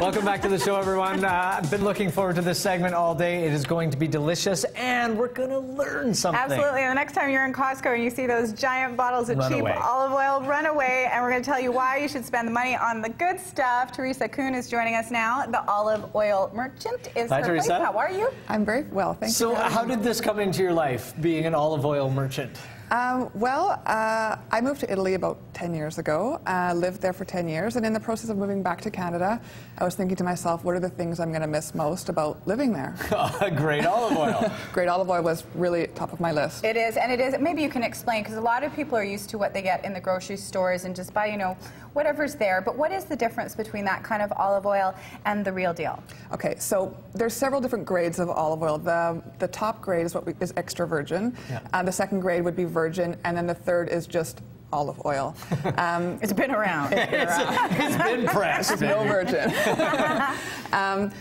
Welcome back to the show, everyone. I've been looking forward to this segment all day. It is going to be delicious, and we're going to learn something. Absolutely. And the next time you're in Costco and you see those giant bottles of cheap olive oil, run away, and we're going to tell you why you should spend the money on the good stuff. Teresa Kuhn is joining us now. The olive oil merchant is Hi, her Teresa. place. How are you? I'm very well, thank you. So how did this come into your life, being an olive oil merchant? I moved to Italy about 10 years ago, lived there for 10 years, and in the process of moving back to Canada, I was thinking to myself, what are the things I'm going to miss most about living there? Great olive oil. Great olive oil was really top of my list. It is, and it is. Maybe you can explain, because a lot of people are used to what they get in the grocery stores and just buy, you know, whatever's there. But what is the difference between that kind of olive oil and the real deal? Okay, so there's several different grades of olive oil. The top grade is is extra virgin. Yeah. The second grade would be virgin, and then the third is just olive oil. It's been around. It's been pressed. It's no virgin.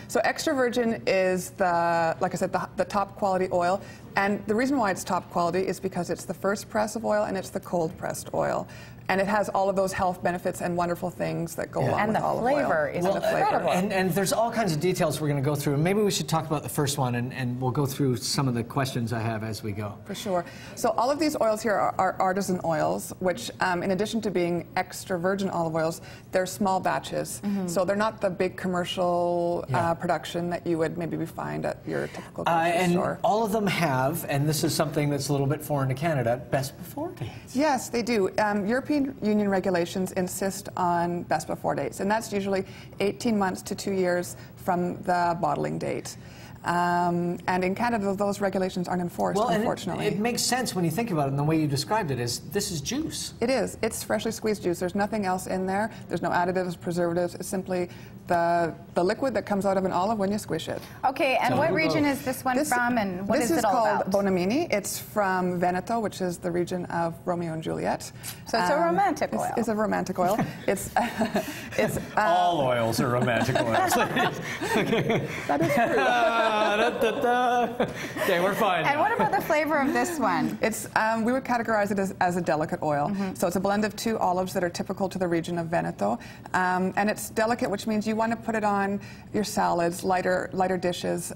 So extra virgin is like I said, the top quality oil. And the reason why it's top quality is because it's the first press of oil and it's the cold pressed oil. And it has all of those health benefits and wonderful things that go along with olive oil. And the flavor is incredible. And there's all kinds of details we're going to go through. And maybe we should talk about the first one, and we'll go through some of the questions I have as we go. For sure. So all of these oils here are artisan oils, which in addition to being extra virgin olive oils, they're small batches. So they're not the big commercial production that you would maybe find at your typical grocery store. And all of them have, and this is something that's a little bit foreign to Canada, best before dates. Yes, they do. European Union regulations insist on best before dates, and that's usually 18 months to 2 years from the bottling date. And in Canada, those regulations aren't enforced, unfortunately. It makes sense when you think about it, and the way you described it is, this is juice. It is. It's freshly squeezed juice. There's nothing else in there. There's no additives, preservatives. It's simply the liquid that comes out of an olive when you squish it. Okay, and what region is this one from, and what is it all about? This is called Bonamini. It's from Veneto, which is the region of Romeo and Juliet. So it's a romantic oil. It's a romantic oil. It's all oils are romantic oils. That is true. Okay, we're fine. And what about the flavor of this one? It's we would categorize it as a delicate oil. So it's a blend of two olives that are typical to the region of Veneto, and it's delicate, which means you want to put it on your salads, lighter dishes.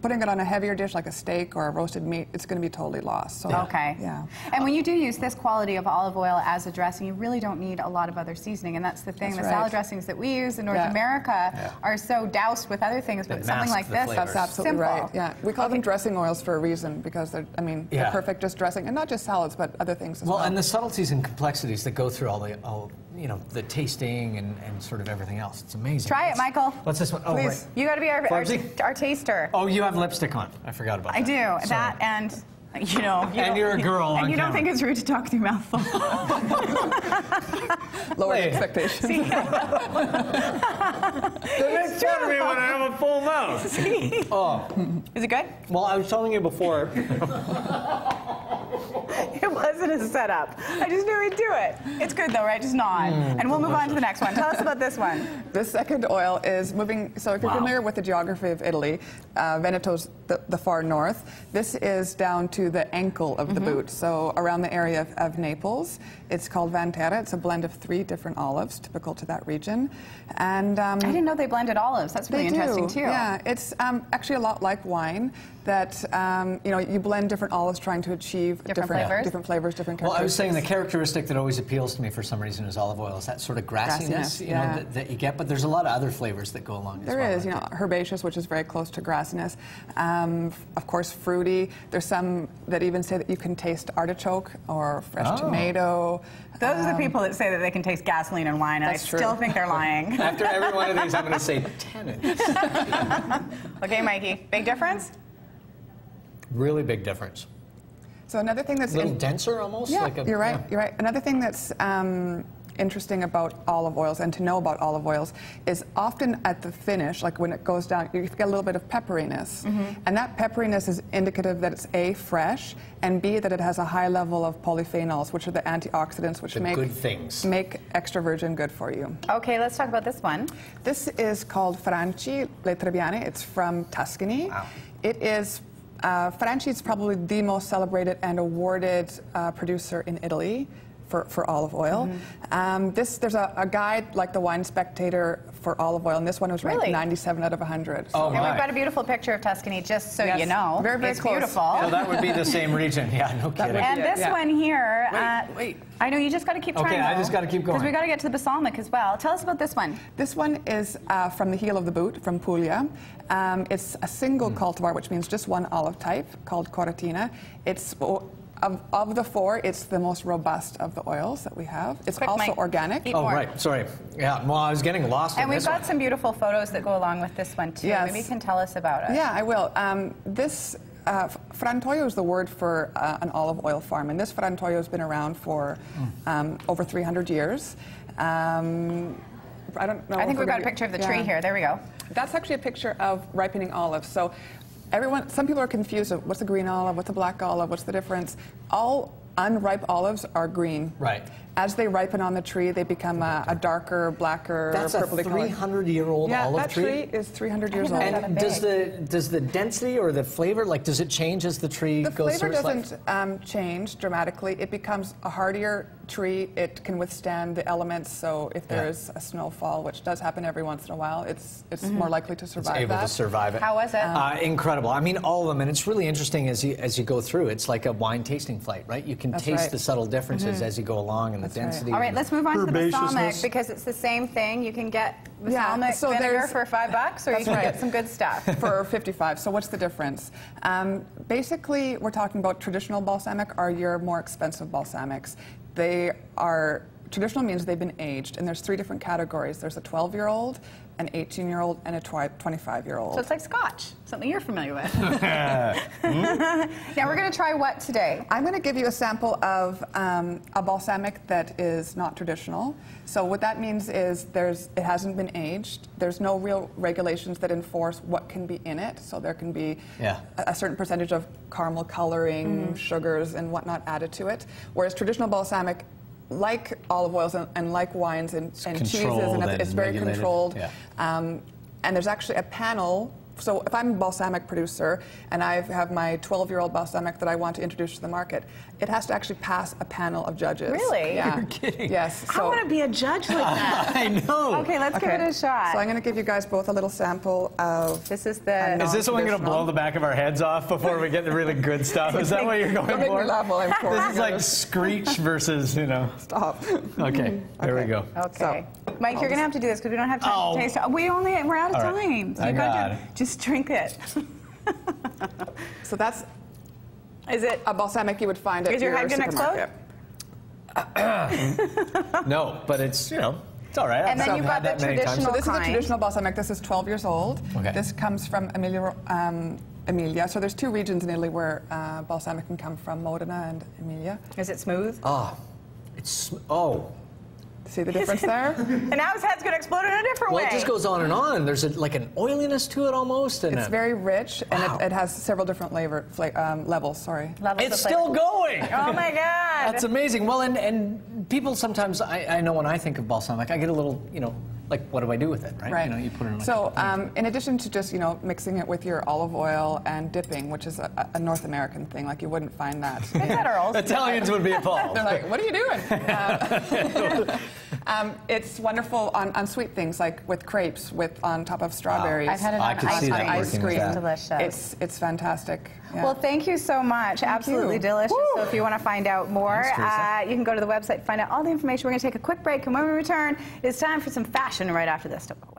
Putting it on a heavier dish like a steak or a roasted meat, it's going to be totally lost. So, okay. Yeah. And when you do use this quality of olive oil as a dressing, you really don't need a lot of other seasoning, and that's the thing. That's the salad dressings that we use in North America are so doused with other things, but something like this, that's absolutely simple. right. Yeah, we call them dressing oils for a reason, because they're, they're perfect just dressing, and not just salads, but other things as well. Well, and the subtleties and complexities that go through all the tasting and sort of everything else. It's amazing. Try it, Michael. What's this one? Oh, please. right. You got to be our taster. Oh, you have lipstick on. I forgot about that. I do. Sorry. That and. And you're a girl and you don't think it's rude to talk with your mouth full. Lower expectations. They make fun of me when I have a full mouth. See? Oh. Is it good? Well, I was telling you before. It wasn't a setup. I just knew he'd do it. It's good though, right? Just nod. And we'll move on to the next one. Tell us about this one. This second oil is moving, so if you're familiar with the geography of Italy, Veneto's the far north. This is down to the ankle of the boot, so around the area of Naples. It's called Vantera. It's a blend of 3 different olives, typical to that region. And I didn't know they blended olives. That's really interesting too. Yeah, it's actually a lot like wine. That you blend different olives trying to achieve different flavors, different characteristics. Well, I was saying the characteristic that always appeals to me for some reason is olive oil is that sort of grassiness, that you get. But there's a lot of other flavors that go along as well. There is, herbaceous, which is very close to grassiness. Of course, fruity. There's some that even say that you can taste artichoke or fresh tomato. Those are the people that say that they can taste gasoline and wine, and I still think they're lying. After every one of these, I'm going to say tannins. Okay, Mikey, big difference? Really big difference. So another thing that's a little denser almost. Yeah, you're right. You're right. Another thing that's interesting about olive oils and to know about olive oils is often at the finish, like when it goes down, you get a little bit of pepperiness, and that pepperiness is indicative that it's A, fresh, and B, that it has a high level of polyphenols, which are the antioxidants which make extra virgin good for you. Okay, let's talk about this one. This is called Franci Le Trebbiane. It's from Tuscany. Wow. It is Franci is probably the most celebrated and awarded producer in Italy for olive oil. There's a guide like the Wine Spectator for olive oil, and this one was ranked 97 out of 100. So. And we've got a beautiful picture of Tuscany, just so you know. Very, very it's close. beautiful. So that would be the same region. Yeah, no kidding. And this one here, wait. I know you just got to keep trying. Okay, I just got to keep going. Because we got to get to the balsamic as well. Tell us about this one. This one is from the heel of the boot, from Puglia. It's a single cultivar, which means just one olive type, called Coratina. It's of the four, it's the most robust of the oils that we have. It's also organic. Oh, right. Sorry. Yeah, well, I was getting lost in this. And we've got some beautiful photos that go along with this one, too. Yes. Maybe you can tell us about it. Yeah, I will. This frantoio is the word for an olive oil farm, and this frantoio has been around for over 300 years. I don't know. I think we've got a picture of the tree here. There we go. That's actually a picture of ripening olives. So some people are confused of what's a green olive, what's a black olive, what's the difference? All unripe olives are green. Right. As they ripen on the tree, they become a darker, blacker, purpley color. That's a 300-year-old olive tree? Yeah, that tree is 300 years old. And does the density or the flavor, like, does it change as the tree goes through its life? The flavor doesn't change dramatically. It becomes a hardier tree. It can withstand the elements, so if there is a snowfall, which does happen every once in a while, it's more likely to survive It's able to survive it. How was it? Incredible. I mean, all of them, and it's really interesting as you go through. It's like a wine tasting flight, right? You can taste the subtle differences as you go along and the density. All right, let's move on to the balsamic, because it's the same thing. You can get balsamic vinegar for $5, or you can get some good stuff. For 55. So what's the difference? Basically, we're talking about traditional balsamic are your more expensive balsamics. They are, traditional means they've been aged, and there's 3 different categories. There's a 12-year-old, an 18-year-old, and a 25-year-old. So it's like Scotch, something you're familiar with. Now we're going to try what today? I'm going to give you a sample of a balsamic that is not traditional. So what that means is it hasn't been aged. There's no real regulations that enforce what can be in it. So there can be a certain percentage of caramel coloring, sugars, and whatnot added to it. Whereas traditional balsamic, like olive oils and like wines and cheeses, and it's very controlled. And there's actually a panel. So if I'm a balsamic producer and I have my 12-year-old balsamic that I want to introduce to the market, it has to actually pass a panel of judges. Really? Yeah. You're kidding. Yes. I want to be a judge like that. I know. Okay, let's give it a shot. So I'm going to give you guys both a little sample of. This is the. Is this one going to blow the back of our heads off before we get the really good stuff? Is that what you're going Don't for? make me laugh while I'm pouring. This is like Screech versus, Stop. Okay, there we go. Okay. Mike, you're going to have to do this because we don't have time to taste it. We're out of time. So I you got to just drink it. So that's Is it a balsamic you would find at your supermarket. No, but it's, it's all right. And then you've got the traditional So this is a traditional balsamic. This is 12 years old. Okay. This comes from Emilia. So there's 2 regions in Italy where balsamic can come from, Modena and Emilia. Is it smooth? See the difference there? And now his head's going to explode in a different way. Well, it just goes on and on. There's like an oiliness to it almost. And it's very rich, and it has several different levels. Sorry. It's still going. Oh my God. That's amazing. Well, and people sometimes, I know when I think of balsamic, I get a little, like, what do I do with it, right? Right. You put it in. So, in addition to just mixing it with your olive oil and dipping, which is a North American thing, like you wouldn't find that. Italians would be appalled. They're like, what are you doing? It's wonderful on sweet things, like with crepes, on top of strawberries. I've had it on ice cream. It's delicious. It's fantastic. Yeah. Well, thank you so much. Absolutely delicious. Woo! So if you want to find out more, you can go to the website, find out all the information. We're going to take a quick break, and when we return, it's time for some fashion right after this. Don't go away.